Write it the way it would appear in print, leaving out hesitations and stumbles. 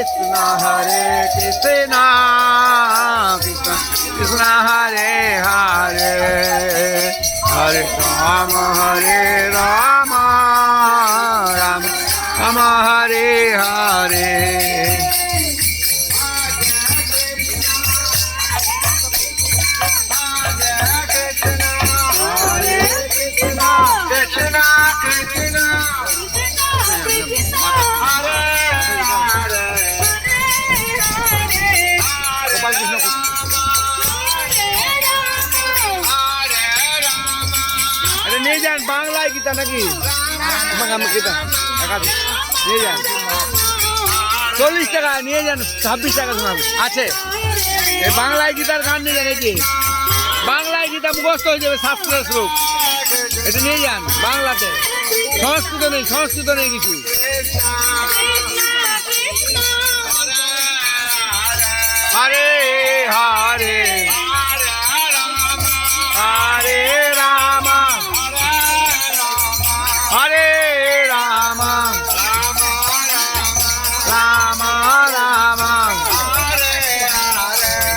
কৃষ্ণ হরে Krishna Krishna Krishna Hare Hare Hare Ram Ram Ram Hare Hare Krishna Krishna Hare Hare Gopal Krishna अरे नहीं जान बांग्ला गीता नाকি বাংলা গীতা নিয়ে যান 40 টাকা নিয়ে যান 26 টাকা শোনাবে আছে এই বাংলা গীতার গান নিয়ে যান এই যে বাংলা গীতা মুখস্থ হয়ে যাবে শাস্ত্রের শ্লোক এটা নিয়ে যান বাংলাতে সংস্কৃত নেই কিছু হরে হরে